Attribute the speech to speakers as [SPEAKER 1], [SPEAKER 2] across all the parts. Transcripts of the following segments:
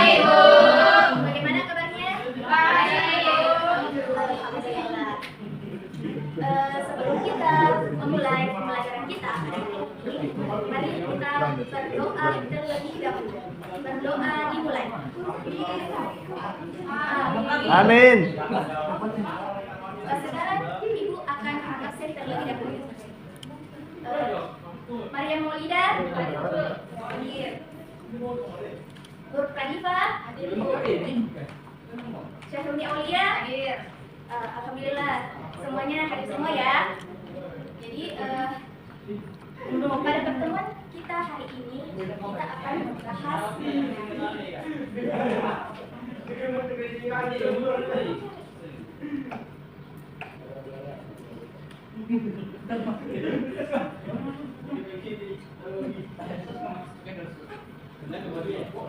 [SPEAKER 1] Baik, Bu.
[SPEAKER 2] Bagaimana kabarnya?
[SPEAKER 1] Baik.
[SPEAKER 2] Alhamdulillah. Sebelum kita memulai pembelajaran kita hari ini, mari kita berdoa terlebih dahulu. Berdoa dimulai.
[SPEAKER 3] Amin.
[SPEAKER 2] Sekarang Ibu akan absen terlebih dahulu. Maria Maulida hadir. Nur Pradiva hadir. Syahruni Aulia hadir. Alhamdulillah semuanya hadir semua ya. Jadi pada pertemuan kita hari ini kita akan membahas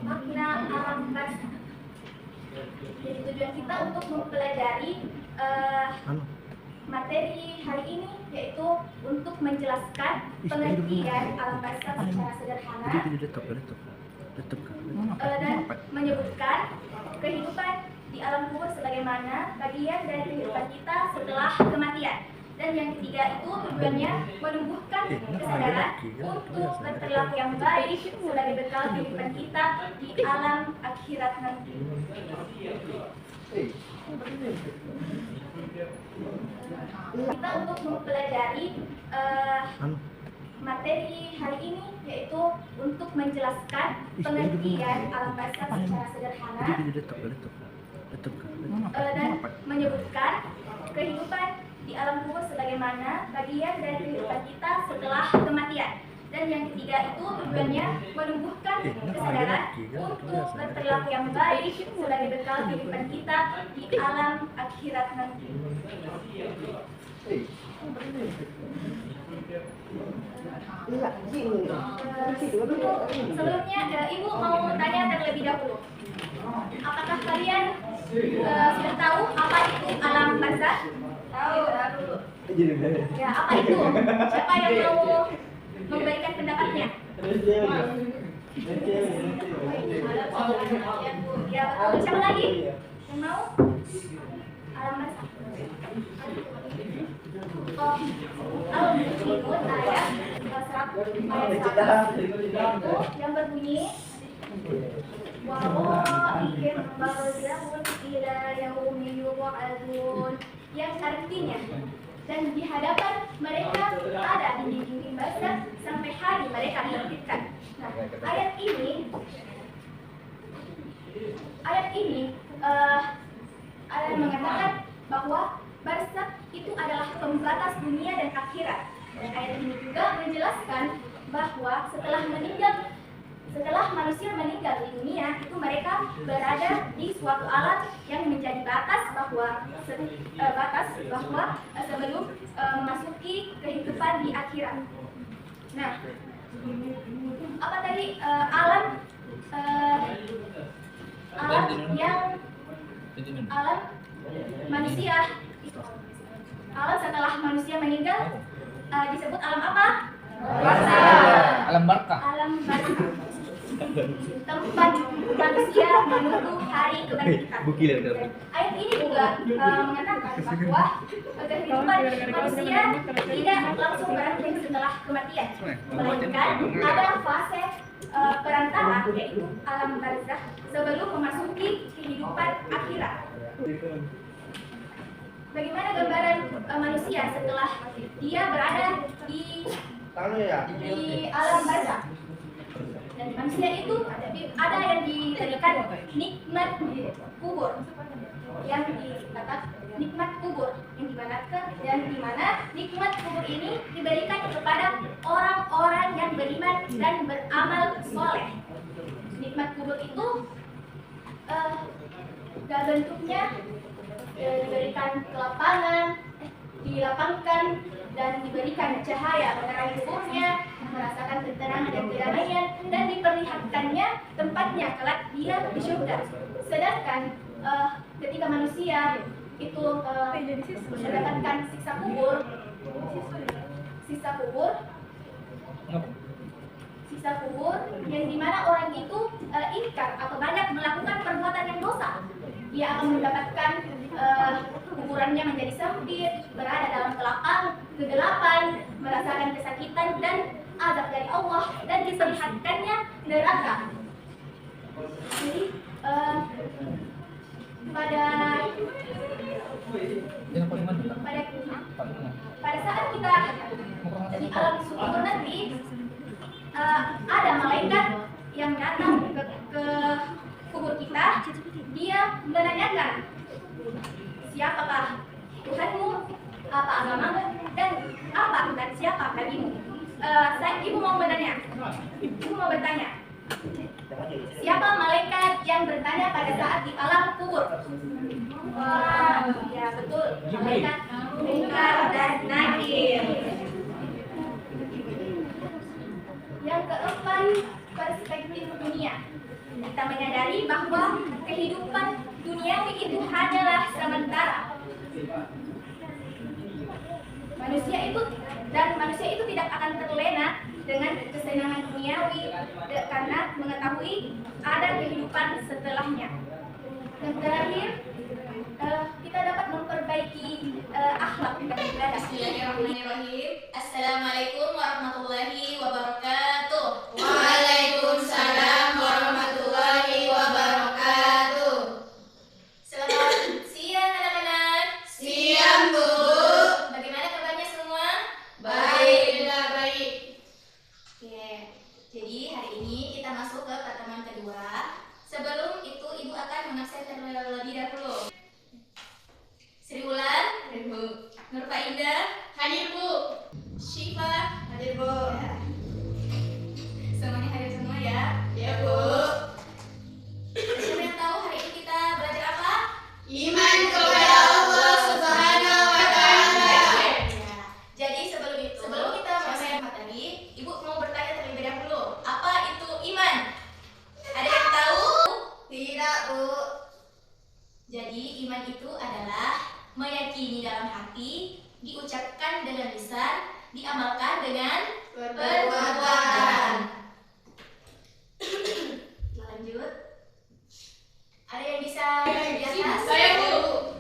[SPEAKER 2] makna alam basa. Jadi tujuan kita untuk mempelajari materi hari ini yaitu untuk menjelaskan pengertian alam basa secara sederhana dan menyebutkan kehidupan di alam kubur sebagaimana bagian dari kehidupan kita setelah kematian. Dan yang ketiga itu tujuannya menumbuhkan kesadaran untuk berperilaku yang baik sebagai bekal kehidupan kita di alam akhirat nanti. Kita untuk mempelajari materi hari ini yaitu untuk menjelaskan pengertian alam basa secara sederhana dan menyebutkan kehidupan di alam kubur sebagaimana bagian dari kehidupan kita setelah kematian. Dan yang ketiga itu tujuannya menumbuhkan kesadaran untuk berperilaku yang baik sebagai bekal kehidupan kita di alam akhirat nanti. Sebelumnya Ibu mau bertanya terlebih dahulu. Apakah kalian sudah tahu apa itu alam barzakh? Tahu. Ya, apa itu? Siapa yang mau memberikan pendapatnya? Ya, betul. Siapa lagi yang mau? Alam barzakh. Oh, Al-Muslimun ayat 100 yaitu yang berbunyi wa'ihim barzahun ila yaumi yub'atsun, yang artinya dan di hadapan mereka ada dinding-dinding basah sampai hari mereka dibangkitkan. Nah, ayat ini ada yang mengatakan bahwa barzakh itu adalah pembatas dunia dan akhirat. Dan ayat ini juga menjelaskan bahwa setelah manusia meninggal di dunia itu mereka berada di suatu alam yang menjadi batas bahwa sebelum memasuki kehidupan di akhirat. Nah, apa tadi alam manusia, alam setelah manusia meninggal disebut alam apa?
[SPEAKER 3] Alam barkah.
[SPEAKER 2] Alam barzakh. Tempat manusia menunggu hari kebangkitan. Ayat ini juga mengatakan bahwa kehidupan manusia tidak langsung berhenti setelah kematian, melainkan ada fase perantara yaitu alam barzakh sebelum memasuki kehidupan akhirat. Bagaimana gambaran manusia setelah dia berada di alam barzakh? Dan manusia itu ada yang diberikan nikmat kubur, yang dikatakan nikmat kubur yang di mana nikmat kubur ini diberikan kepada orang-orang yang beriman dan beramal soleh. Nikmat kubur itu bentuknya diberikan dilapangkan dan diberikan cahaya menerangi kuburnya, merasakan ketenangan dan kedamaian, dan diperlihatkannya tempatnya kelak dia di surga. Sedangkan ketika manusia itu mendapatkan siksa kubur yang dimana orang itu ingkar atau banyak melakukan dia akan mendapatkan kuburannya menjadi sempit, berada dalam kegelapan, merasakan kesakitan dan azab dari Allah, dan diperlihatkannya neraka. Jadi pada saat kita di alam kubur nanti ada malaikat yang datang ke kubur kita. Dia menanyakan, siapakah Tuhanmu, apa agamamu, dan apa dan siapa bagimu. Ibu mau bertanya, siapa malaikat yang bertanya pada saat di alam kubur? Ya betul, malaikat Munkar dan Nakir. Yang keempat, perspektif dunia. Kita menyadari bahwa kehidupan duniawi itu hanyalah sementara. Manusia itu tidak akan terlena dengan kesenangan duniawi karena mengetahui ada kehidupan setelahnya. Yang terakhir, kita dapat memperbaiki akhlak dan ibadah. Bismillahirrahmanirrahim. Assalamualaikum warahmatullahi wabarakatuh.
[SPEAKER 1] Waalaikumsalam warahmatullahi wabarakatuh.
[SPEAKER 2] Selamat siang anak-anak.
[SPEAKER 1] Siang, Bu.
[SPEAKER 2] Bagaimana kabarnya semua?
[SPEAKER 1] Baik, juga baik.
[SPEAKER 2] Oke, jadi hari ini kita masuk ke pertemuan kedua. Sebelum itu, Ibu akan mengabsen terlebih dahulu. Sri Wulan, hadir Bu. Nur Faida,
[SPEAKER 1] Hadir, Bu.
[SPEAKER 2] Syifa,
[SPEAKER 1] Hadir, Bu.
[SPEAKER 2] ya. Semuanya hadir semua ya.
[SPEAKER 1] Ya, Bu.
[SPEAKER 2] Siapa yang tahu hari ini kita belajar apa?
[SPEAKER 1] Iman kepada Allah Subhanahu wa Ta'ala.
[SPEAKER 2] Ya. Jadi sebelum kita mulai materi, Ibu mau bertanya terlebih dahulu, apa itu iman? Ada yang tahu?
[SPEAKER 1] Tidak, Bu.
[SPEAKER 2] Jadi iman itu adalah meyakini dalam hati, diucapkan dengan lisan, diamalkan dengan perbuatan. Lanjut. Ada yang bisa di atas?
[SPEAKER 1] Saya, Bu.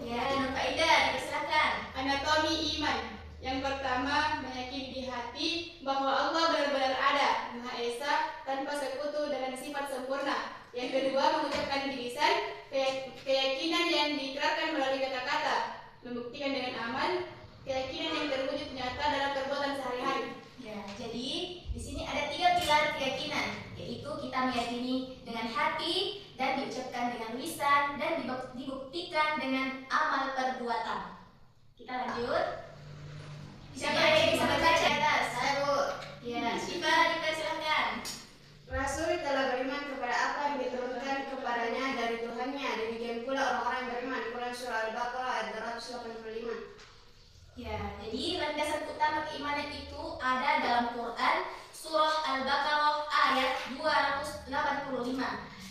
[SPEAKER 2] Ya, Nur Faida, dipersilakan.
[SPEAKER 1] Anatomi iman. Yang pertama, meyakini di hati bahwa Allah benar-benar ada, Maha Esa, tanpa sekutu dengan sifat sempurna. Yang kedua, mengucapkan di lisan, keyakinan yang diikrarkan melalui kata-kata, membuktikan dengan amal, keyakinan yang terwujud nyata dalam perbuatan sehari-hari.
[SPEAKER 2] Ya, jadi di sini ada 3 pilar keyakinan, yaitu kita meyakini dengan hati, dan diucapkan dengan lisan, dan dibuktikan dengan amal perbuatan. Kita lanjut. Siapa yang bisa membaca di atas?
[SPEAKER 1] Saya, Bu.
[SPEAKER 2] Ya, Syifa, dipersilakan.
[SPEAKER 1] Rasul telah beriman kepada apa yang diturunkan kepadanya dari Tuhannya. Demikian pula orang-orang yang beriman. Quran Surah Al-Baqarah ayat 285.
[SPEAKER 2] Ya, jadi landasan utama keimanan itu ada dalam Quran Surah Al-Baqarah ayat 285,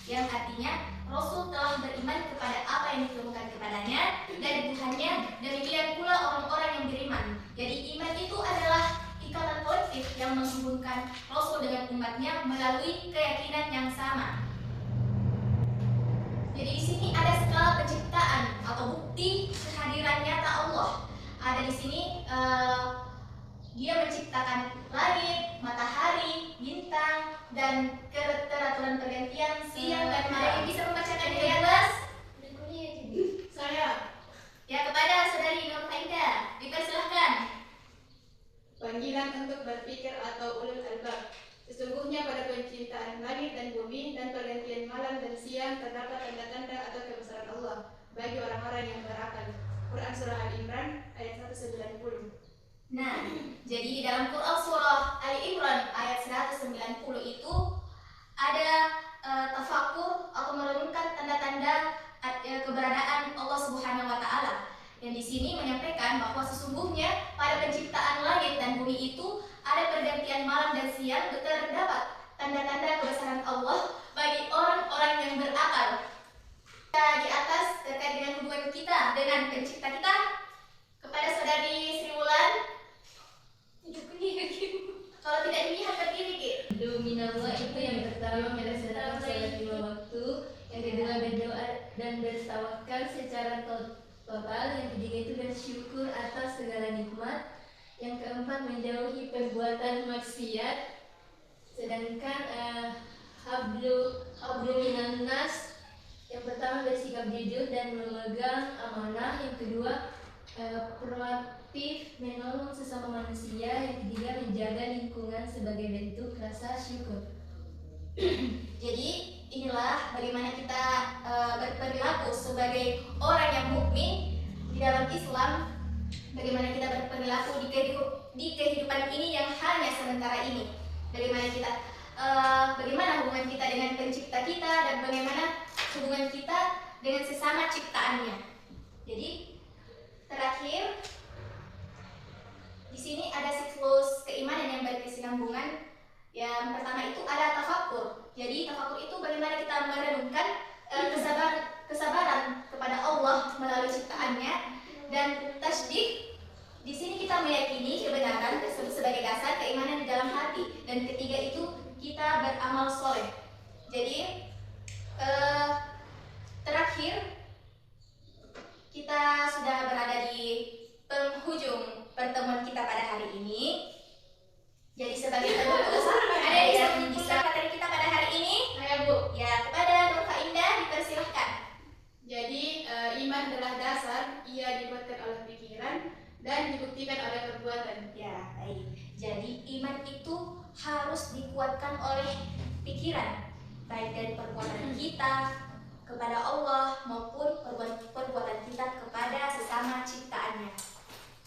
[SPEAKER 2] yang artinya Rasul telah beriman kepada apa yang diturunkan kepadanya dari Tuhannya, demikian pula orang-orang yang beriman. Jadi iman itu adalah ikatan kolektif yang menghubungkan Rasul dengan umatnya melalui keyakinan yang sama. Jadi di sini ada skala penciptaan atau bukti kehadiran nyata Allah. Ada di sini Dia menciptakan langit, matahari, bintang, dan keteraturan pergantian siang dan malam. Bisa membacakan di atas?
[SPEAKER 1] Saya.
[SPEAKER 2] Ya, kepada saudari Nur Faida, dipersilahkan.
[SPEAKER 1] Panggilan untuk berpikir atau ulul albab. Sesungguhnya pada penciptaan langit dan bumi dan pergantian malam dan siang terdapat tanda-tanda atau kebesaran Allah bagi orang-orang yang berakal. Quran Surah Al-Imran ayat 190.
[SPEAKER 2] Nah, jadi di dalam Quran Surah Ali Imran ayat 190 itu ada tafakur atau merenungkan tanda-tanda keberadaan Allah Subhanahu wa Ta'ala. Yang di sini menyampaikan bahwa sesungguhnya pada penciptaan langit dan bumi itu ada pergantian malam dan siang, terdapat tanda-tanda kebesaran Allah bagi orang-orang yang berakal. Di atas terkait dengan hubungan kita dengan pencipta kita, kepada saudari Sri Wulan. Kalau tidak dilihat berdiri, Ki.
[SPEAKER 4] Minallah itu yang pertama melaksanakan sholat 5 waktu, yang kedua berdoa dan bertawakal secara total. Yang ketiga itu bersyukur atas segala nikmat. Yang keempat menjauhi perbuatan maksiat. Sedangkan hablu minan nas, yang pertama bersikap jujur dan memegang amanah. Yang kedua proaktif menolong sesama manusia. Yang ketiga menjaga lingkungan sebagai bentuk rasa syukur.
[SPEAKER 2] Jadi inilah bagaimana kita berperilaku sebagai orang yang mukmin di dalam Islam. Bagaimana kita berperilaku di kehidupan ini yang hanya sementara ini. Bagaimana hubungan kita dengan pencipta kita dan bagaimana hubungan kita dengan sesama ciptaannya. Jadi terakhir di sini ada siklus keimanan yang berkesinambungan. Yang pertama itu ada tafakur. Jadi tafakur itu bagaimana kita merenungkan kesabaran kepada Allah melalui ciptaannya, dan tasdik. Di sini kita meyakini kebenaran tersebut sebagai dasar keimanan di dalam hati. Dan ketiga itu kita beramal soleh. Jadi terakhir kita sudah berada di penghujung pertemuan kita pada hari ini. Jadi sebagai penutup, ada yang bisa menyimpulkan materi kita pada hari ini?
[SPEAKER 1] Saya Bu.
[SPEAKER 2] Ya, kepada Nur Indah dipersilahkan.
[SPEAKER 1] Jadi iman adalah dasar, ia dibuatkan oleh pikiran dan dibuktikan oleh perbuatan.
[SPEAKER 2] Ya, baik. Jadi iman itu harus dikuatkan oleh pikiran, baik dari perbuatan kita kepada Allah maupun perbuatan kita kepada sesama ciptaannya.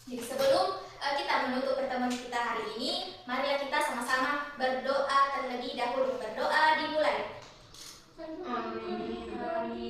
[SPEAKER 2] Jadi sebelum kita menutup pertemuan kita hari ini, marilah kita sama-sama berdoa terlebih dahulu. Berdoa dimulai. Amin.